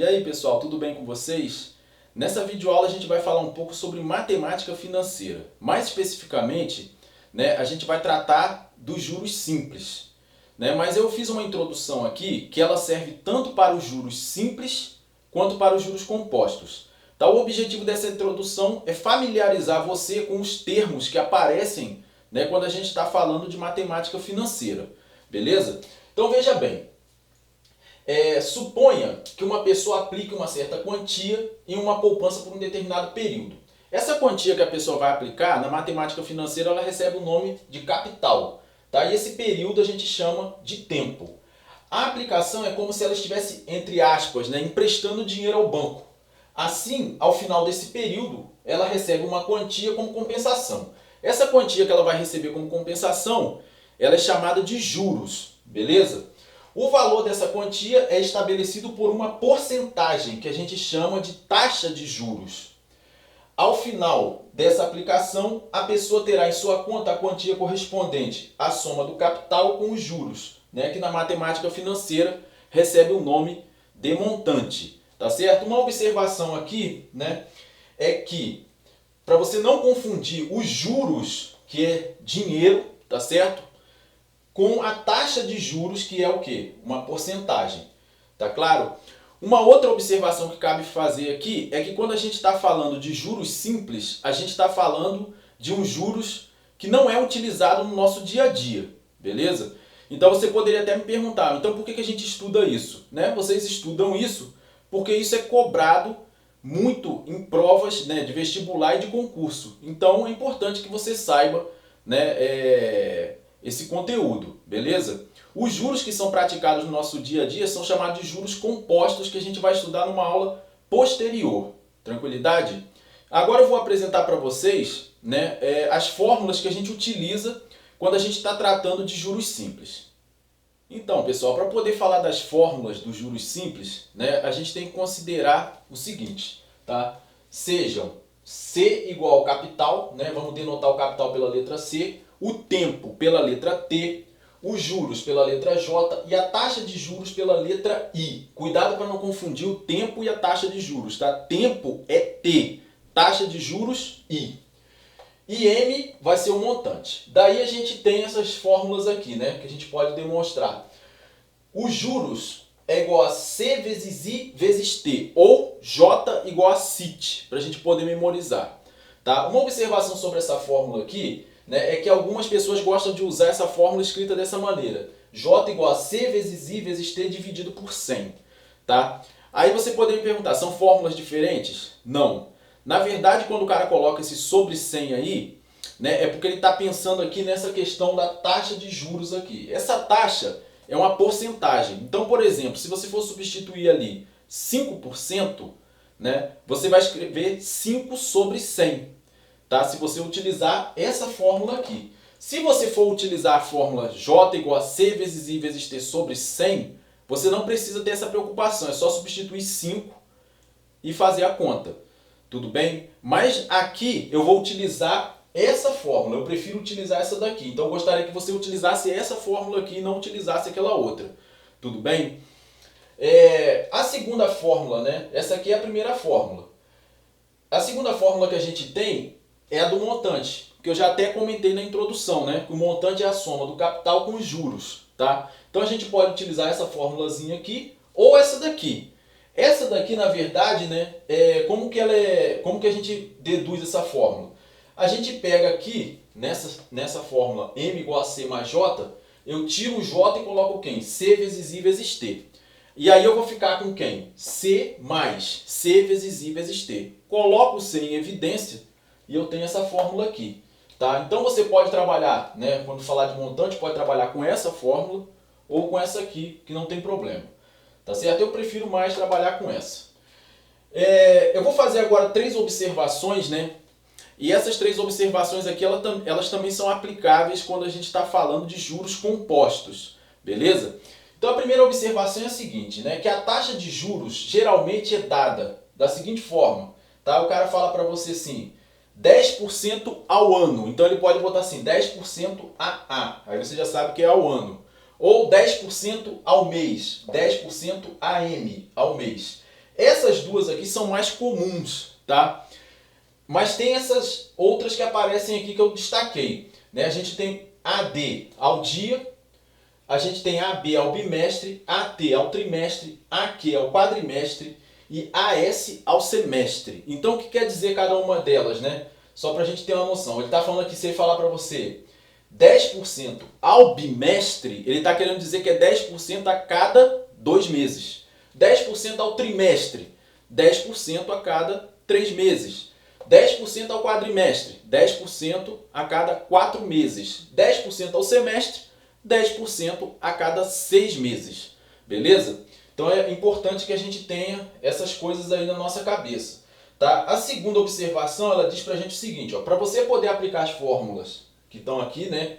E aí pessoal, tudo bem com vocês? Nessa videoaula a gente vai falar um pouco sobre matemática financeira. Mais especificamente, a gente vai tratar dos juros simples. Mas eu fiz uma introdução aqui que ela serve tanto para os juros simples quanto para os juros compostos. Tá? O objetivo dessa introdução é familiarizar você com os termos que aparecem quando a gente está falando de matemática financeira. Beleza? Então veja bem. Suponha que uma pessoa aplique uma certa quantia em uma poupança por um determinado período. Essa quantia que a pessoa vai aplicar, na matemática financeira, ela recebe o nome de capital. Tá? E esse período a gente chama de tempo. A aplicação é como se ela estivesse, entre aspas, emprestando dinheiro ao banco. Assim, ao final desse período, ela recebe uma quantia como compensação. Essa quantia que ela vai receber como compensação, ela é chamada de juros, beleza? O valor dessa quantia é estabelecido por uma porcentagem que a gente chama de taxa de juros. Ao final dessa aplicação, a pessoa terá em sua conta a quantia correspondente à soma do capital com os juros, que na matemática financeira recebe o nome de montante. Tá certo? Uma observação aqui é que, para você não confundir os juros, que é dinheiro, tá certo? Com a taxa de juros, que é o quê? Uma porcentagem. Tá claro? Uma outra observação que cabe fazer aqui é que quando a gente está falando de juros simples, a gente está falando de um juros que não é utilizado no nosso dia a dia. Beleza? Então você poderia até me perguntar, então por que a gente estuda isso? Vocês estudam isso porque isso é cobrado muito em provas de vestibular e de concurso. Então é importante que você saiba esse conteúdo, beleza? Os juros que são praticados no nosso dia a dia são chamados de juros compostos, que a gente vai estudar numa aula posterior. Tranquilidade? Agora eu vou apresentar para vocês as fórmulas que a gente utiliza quando a gente está tratando de juros simples. Então, pessoal, para poder falar das fórmulas dos juros simples, a gente tem que considerar o seguinte, tá? Sejam C igual ao capital, vamos denotar o capital pela letra C, o tempo pela letra T, os juros pela letra J e a taxa de juros pela letra I. Cuidado para não confundir o tempo e a taxa de juros, tá? Tempo é T, taxa de juros I. E M vai ser o montante. Daí a gente tem essas fórmulas aqui, que a gente pode demonstrar. Os juros é igual a C vezes I vezes T, ou J igual a CIT, para a gente poder memorizar. Tá? Uma observação sobre essa fórmula aqui é que algumas pessoas gostam de usar essa fórmula escrita dessa maneira. J igual a C vezes I vezes T dividido por 100. Tá? Aí você poderia me perguntar, são fórmulas diferentes? Não. Na verdade, quando o cara coloca esse sobre 100 aí, é porque ele está pensando aqui nessa questão da taxa de juros aqui. Essa taxa é uma porcentagem. Então, por exemplo, se você for substituir ali 5%, você vai escrever 5 sobre 100. Tá? Se você utilizar essa fórmula aqui. Se você for utilizar a fórmula J igual a C vezes I vezes T sobre 100, você não precisa ter essa preocupação. É só substituir 5 e fazer a conta. Tudo bem? Mas aqui eu vou utilizar essa fórmula. Eu prefiro utilizar essa daqui. Então eu gostaria que você utilizasse essa fórmula aqui e não utilizasse aquela outra. Tudo bem? A segunda fórmula, essa aqui é a primeira fórmula. A segunda fórmula que a gente tem é a do montante, que eu já até comentei na introdução, que o montante é a soma do capital com os juros, tá? Então a gente pode utilizar essa formulazinha aqui ou essa daqui. Essa daqui, na verdade, como que a gente deduz essa fórmula? A gente pega aqui, nessa fórmula M igual a C mais J, eu tiro o J e coloco quem? C vezes I vezes T. E aí eu vou ficar com quem? C mais C vezes I vezes T. Coloco o C em evidência e eu tenho essa fórmula aqui. Tá? Então você pode trabalhar, quando falar de montante, pode trabalhar com essa fórmula ou com essa aqui, que não tem problema. Tá certo? Eu prefiro mais trabalhar com essa. Eu vou fazer agora 3 observações, E essas 3 observações aqui, elas também são aplicáveis quando a gente está falando de juros compostos. Beleza? Então a primeira observação é a seguinte, que a taxa de juros geralmente é dada da seguinte forma. Tá? O cara fala para você assim, 10% ao ano. Então ele pode botar assim, 10% a. Aí você já sabe que é ao ano. Ou 10% ao mês, 10% AM ao mês. Essas duas aqui são mais comuns, tá? Mas tem essas outras que aparecem aqui que eu destaquei, né? A gente tem AD ao dia, a gente tem AB ao bimestre, AT ao trimestre, AQ ao quadrimestre e AS ao semestre. Então o que quer dizer cada uma delas, né? Só para a gente ter uma noção. Ele está falando aqui, se ele falar para você 10% ao bimestre, ele está querendo dizer que é 10% a cada 2 meses. 10% ao trimestre, 10% a cada 3 meses. 10% ao quadrimestre, 10% a cada 4 meses. 10% ao semestre, 10% a cada 6 meses. Beleza? Então é importante que a gente tenha essas coisas aí na nossa cabeça. Tá? A segunda observação, ela diz pra gente o seguinte, para você poder aplicar as fórmulas que estão aqui, né,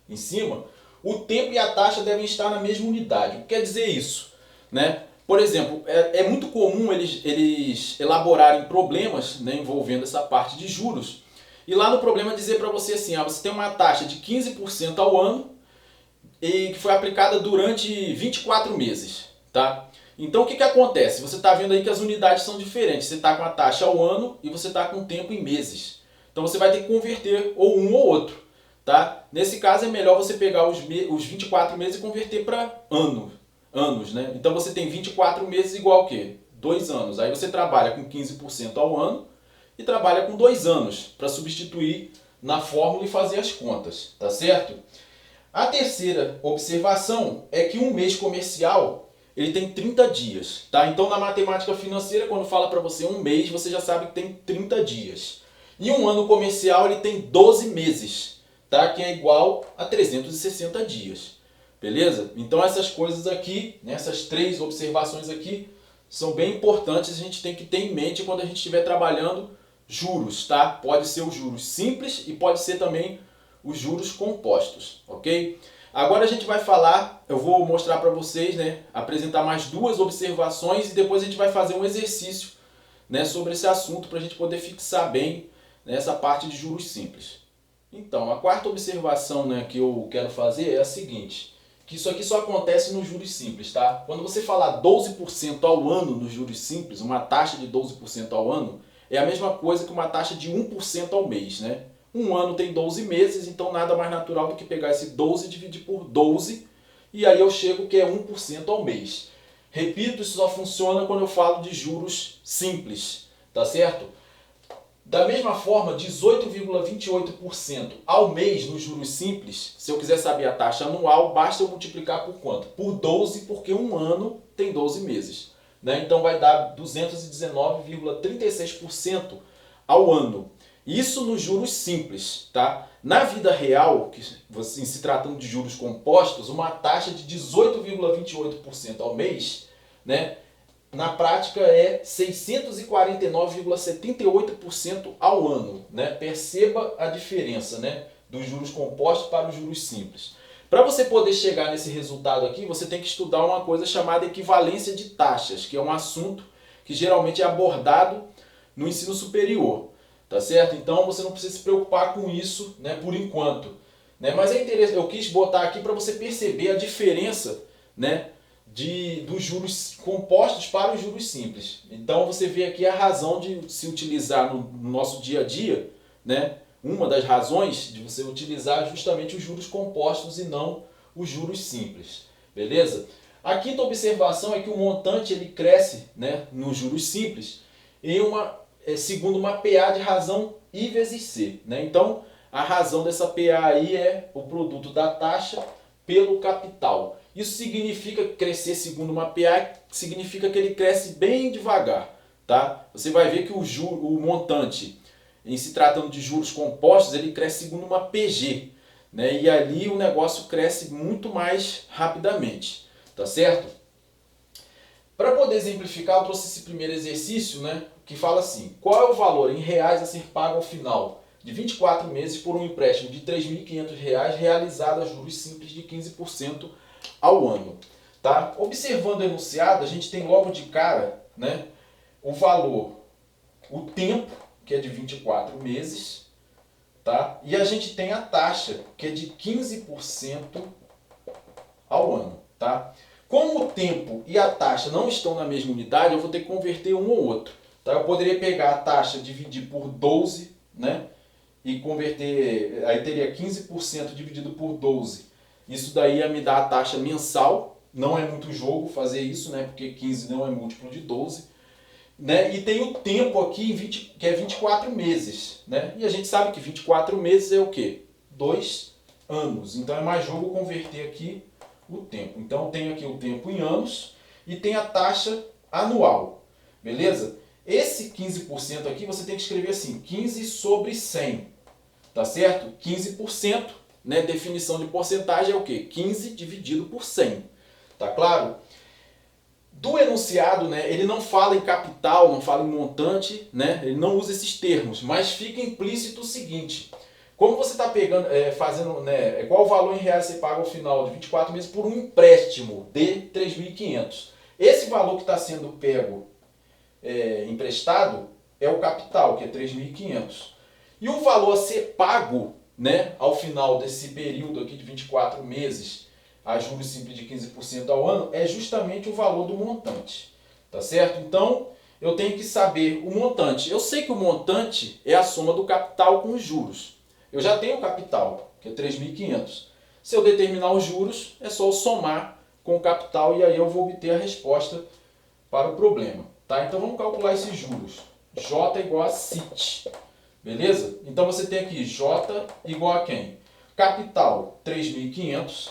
em cima, o tempo e a taxa devem estar na mesma unidade. O que quer dizer isso? Né? Por exemplo, é muito comum eles elaborarem problemas, né, envolvendo essa parte de juros, e lá no problema dizer para você assim, você tem uma taxa de 15% ao ano e que foi aplicada durante 24 meses. Tá? Então o que acontece? Você está vendo aí que as unidades são diferentes. Você está com a taxa ao ano e você está com o tempo em meses. Então você vai ter que converter ou um ou outro. Tá? Nesse caso é melhor você pegar os 24 meses e converter para anos. Né? Então você tem 24 meses igual ao quê? 2 anos. Aí você trabalha com 15% ao ano e trabalha com 2 anos para substituir na fórmula e fazer as contas. Tá certo? A terceira observação é que um mês comercial ele tem 30 dias. Tá? Então na matemática financeira, quando fala para você um mês, você já sabe que tem 30 dias. E um ano comercial ele tem 12 meses, tá? Que é igual a 360 dias. Beleza? Então essas coisas aqui, né, essas 3 observações aqui, são bem importantes, a gente tem que ter em mente quando a gente estiver trabalhando juros. Tá? Pode ser os juros simples e pode ser também os juros compostos. Ok? Agora a gente vai falar, eu vou mostrar para vocês, né, apresentar mais 2 observações e depois a gente vai fazer um exercício, né, sobre esse assunto para a gente poder fixar bem nessa parte de juros simples. Então, a quarta observação, né, que eu quero fazer é a seguinte, que isso aqui só acontece nos juros simples, tá? Quando você falar 12% ao ano nos juros simples, uma taxa de 12% ao ano, é a mesma coisa que uma taxa de 1% ao mês, né? Um ano tem 12 meses, então nada mais natural do que pegar esse 12 e dividir por 12, e aí eu chego que é 1% ao mês. Repito, isso só funciona quando eu falo de juros simples, tá certo? Da mesma forma, 18,28% ao mês nos juros simples, se eu quiser saber a taxa anual, basta eu multiplicar por quanto? Por 12, porque um ano tem 12 meses. Né? Então vai dar 219,36% ao ano. Isso nos juros simples. Tá? Na vida real, em se tratando de juros compostos, uma taxa de 18,28% ao mês, né, na prática é 649,78% ao ano. Né? Perceba a diferença, né, dos juros compostos para os juros simples. Para você poder chegar nesse resultado aqui, você tem que estudar uma coisa chamada equivalência de taxas, que é um assunto que geralmente é abordado no ensino superior. Tá certo? Então você não precisa se preocupar com isso, né, por enquanto. Né? Mas é interessante, eu quis botar aqui para você perceber a diferença, né, dos juros compostos para os juros simples. Então você vê aqui a razão de se utilizar no nosso dia a dia, né? Uma das razões de você utilizar justamente os juros compostos e não os juros simples. Beleza? A quinta observação é que o montante ele cresce, né, nos juros simples segundo uma PA de razão I vezes C. Né? Então a razão dessa PA aí é o produto da taxa pelo capital. Isso significa crescer segundo uma PA, significa que ele cresce bem devagar. Tá? Você vai ver que o montante, em se tratando de juros compostos, ele cresce segundo uma PG. Né? E ali o negócio cresce muito mais rapidamente. Tá certo? Para poder exemplificar, eu trouxe esse primeiro exercício, né, que fala assim: qual é o valor em reais a ser pago ao final de 24 meses por um empréstimo de R$ 3.500 realizado a juros simples de 15% ao ano. Tá? Observando o enunciado, a gente tem logo de cara, né, o valor, o tempo, que é de 24 meses, tá? E a gente tem a taxa, que é de 15% ao ano. Tá? Como o tempo e a taxa não estão na mesma unidade, eu vou ter que converter um ou outro. Tá? Eu poderia pegar a taxa, dividir por 12, né? E converter, aí teria 15% dividido por 12. Isso daí ia me dar a taxa mensal. Não é muito jogo fazer isso, né? Porque 15 não é múltiplo de 12. Né? E tem o tempo aqui, que é 24 meses. Né? E a gente sabe que 24 meses é o quê? 2 anos. Então é mais jogo converter aqui o tempo. Então eu tenho aqui o tempo em anos e tem a taxa anual. Beleza? Esse 15% aqui você tem que escrever assim, 15 sobre 100. Tá certo? 15%, né? Definição de porcentagem é o quê? 15 dividido por 100. Tá claro? Do enunciado, né, ele não fala em capital, não fala em montante, né, ele não usa esses termos, mas fica implícito o seguinte: como você está pegando, fazendo, né, qual o valor em reais você paga ao final de 24 meses por um empréstimo de 3.500? Esse valor que está sendo pego emprestado é o capital, que é 3.500. E o valor a ser pago, né, ao final desse período aqui de 24 meses, a juros simples de 15% ao ano, é justamente o valor do montante. Tá certo? Então, eu tenho que saber o montante. Eu sei que o montante é a soma do capital com os juros. Eu já tenho o capital, que é 3.500. Se eu determinar os juros, é só eu somar com o capital e aí eu vou obter a resposta para o problema. Tá? Então, vamos calcular esses juros. J igual a CIT. Beleza? Então, você tem aqui J igual a quem? Capital, 3.500.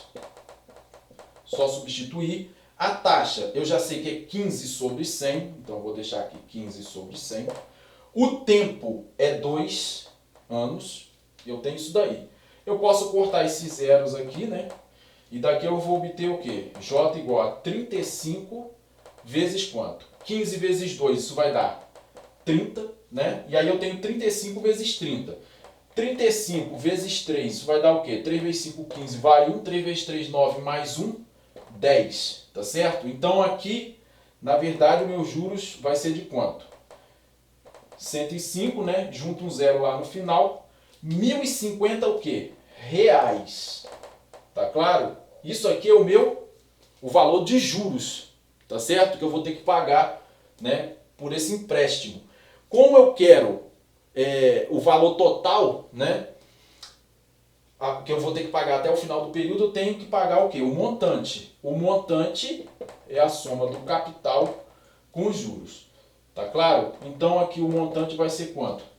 Só substituir. A taxa, eu já sei que é 15 sobre 100, então eu vou deixar aqui 15 sobre 100. O tempo é 2 anos, eu tenho isso daí. Eu posso cortar esses zeros aqui, né? E daqui eu vou obter o quê? J igual a 35 vezes quanto? 15 vezes 2, isso vai dar 30, né? E aí eu tenho 35 vezes 30. 35 vezes 3, isso vai dar o quê? 3 vezes 5, 15, vai 1. 3 vezes 3, 9, mais 1, 10, tá certo? Então aqui, na verdade, o meu juros vai ser de quanto? 105, né? Junto um zero lá no final. 1.050 o quê? Reais. Tá claro? Isso aqui é o valor de juros, tá certo? Que eu vou ter que pagar, né, por esse empréstimo. Como eu quero o valor total, né, que eu vou ter que pagar até o final do período, eu tenho que pagar o quê? O montante. O montante é a soma do capital com os juros. Tá claro? Então aqui o montante vai ser quanto?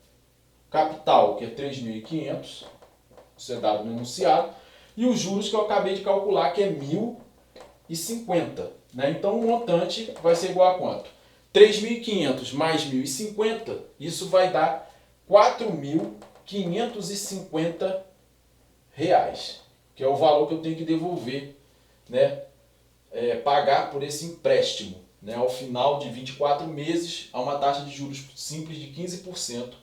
Capital, que é 3.500, isso é dado no enunciado, e os juros que eu acabei de calcular, que é 1.050. Né? Então o montante vai ser igual a quanto? 3.500 mais 1.050, isso vai dar 4.550 reais, que é o valor que eu tenho que devolver, né? Pagar por esse empréstimo, né? Ao final de 24 meses, a uma taxa de juros simples de 15%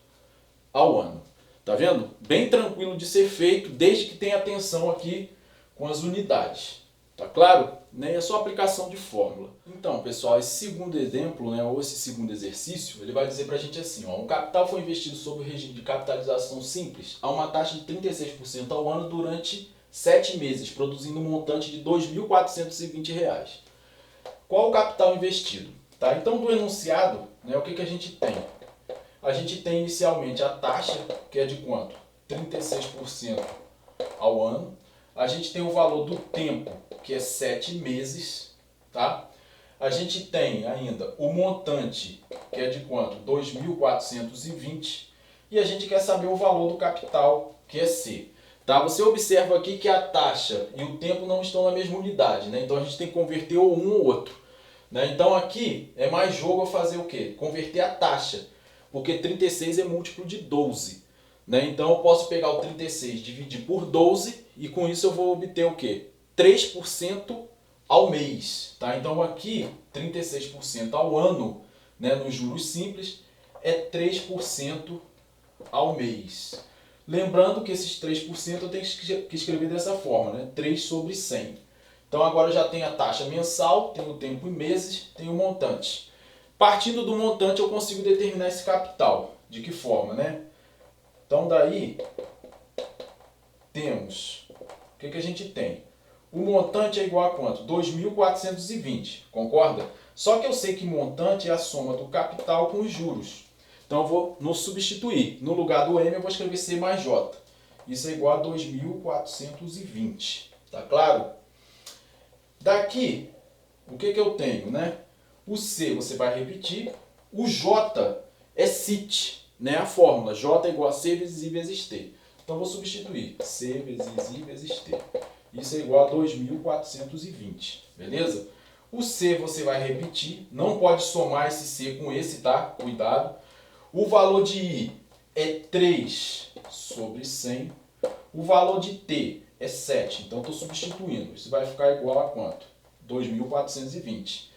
ao ano. Tá vendo? Bem tranquilo de ser feito, desde que tenha atenção aqui com as unidades. Tá claro? Né? É só aplicação de fórmula. Então, pessoal, esse segundo exemplo, né, ou esse segundo exercício, ele vai dizer pra gente assim, ó, um capital foi investido sob o regime de capitalização simples a uma taxa de 36% ao ano durante 7 meses, produzindo um montante de R$ 2.420. Qual o capital investido? Tá? Então, do enunciado, né, o que a gente tem? A gente tem inicialmente a taxa, que é de quanto? 36% ao ano. A gente tem o valor do tempo, que é 7 meses. Tá? A gente tem ainda o montante, que é de quanto? 2.420. E a gente quer saber o valor do capital, que é C. Tá? Você observa aqui que a taxa e o tempo não estão na mesma unidade. Né? Então a gente tem que converter ou um ou outro. Né? Então aqui é mais jogo eu fazer o quê? Converter a taxa. Porque 36 é múltiplo de 12. Né? Então eu posso pegar o 36 e dividir por 12 e com isso eu vou obter o quê? 3% ao mês. Tá? Então aqui 36% ao ano, né, nos juros simples, é 3% ao mês. Lembrando que esses 3% eu tenho que escrever dessa forma, né? 3 sobre 100. Então agora eu já tenho a taxa mensal, tenho o tempo em meses, tenho o montante. Partindo do montante eu consigo determinar esse capital. De que forma, né? Então daí temos, o que a gente tem? o montante é igual a quanto? 2.420, concorda? Só que eu sei que montante é a soma do capital com os juros. Então eu vou no substituir. No lugar do M eu vou escrever C mais J. Isso é igual a 2.420. Tá claro? Daqui, o que eu tenho, né? O C você vai repetir. O J é CIT, né? A fórmula J é igual a C vezes I vezes T. Então eu vou substituir. C vezes I vezes T. Isso é igual a 2.420. Beleza? O C você vai repetir. Não pode somar esse C com esse, tá? Cuidado. O valor de I é 3 sobre 100. O valor de T é 7. Então estou substituindo. Isso vai ficar igual a quanto? 2.420.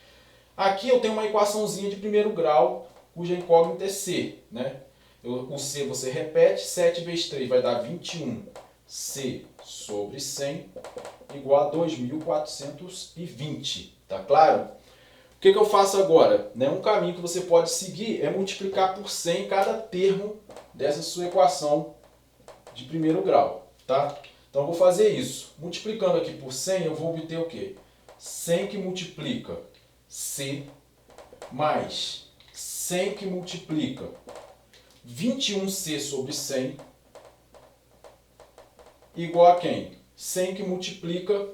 Aqui eu tenho uma equaçãozinha de primeiro grau, cuja incógnita é C, né? O C você repete, 7 vezes 3 vai dar 21. C sobre 100 igual a 2.420. Tá claro? O que eu faço agora? Um caminho que você pode seguir é multiplicar por 100 cada termo dessa sua equação de primeiro grau. Tá? Então eu vou fazer isso. Multiplicando aqui por 100 eu vou obter o quê? 100 que multiplica C mais 100 que multiplica 21C sobre 100 igual a quem? 100 que multiplica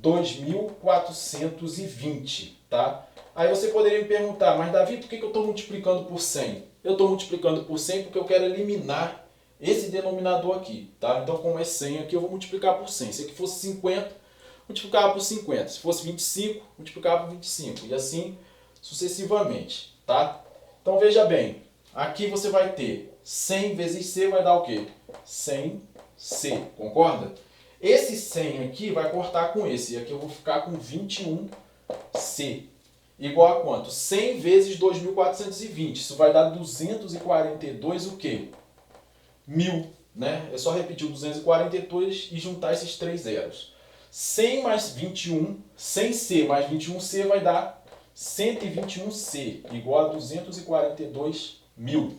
2.420, tá? Aí você poderia me perguntar, mas Davi, por que eu estou multiplicando por 100? Eu estou multiplicando por 100 porque eu quero eliminar esse denominador aqui, tá? Então, como é 100 aqui, eu vou multiplicar por 100. Se aqui fosse 50, multiplicava por 50. Se fosse 25, multiplicava por 25. E assim sucessivamente, tá? Então, veja bem. Aqui você vai ter 100 vezes C vai dar o quê? 100C, concorda? Esse 100 aqui vai cortar com esse. E aqui eu vou ficar com 21C. Igual a quanto? 100 vezes 2.420. Isso vai dar 242 o quê? 1.000, né? É só repetir o 242 e juntar esses três zeros. 100 mais 21, 100C mais 21C vai dar 121C, igual a 242.000.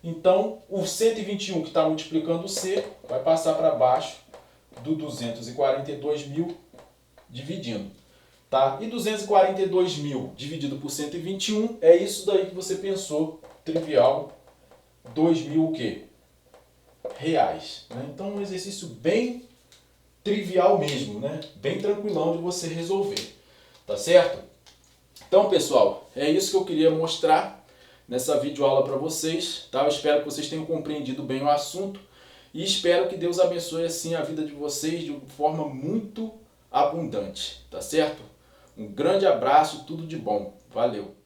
Então, o 121 que está multiplicando o C vai passar para baixo do 242.000 dividindo. Tá? E 242.000 dividido por 121 é isso daí que você pensou, trivial, 2.000 o quê? Reais. Né? Então, um exercício bem trivial mesmo, né? Bem tranquilão de você resolver. Tá certo? Então, pessoal, é isso que eu queria mostrar nessa videoaula para vocês. Tá? Eu espero que vocês tenham compreendido bem o assunto e espero que Deus abençoe assim a vida de vocês de forma muito abundante. Tá certo? Um grande abraço, tudo de bom. Valeu!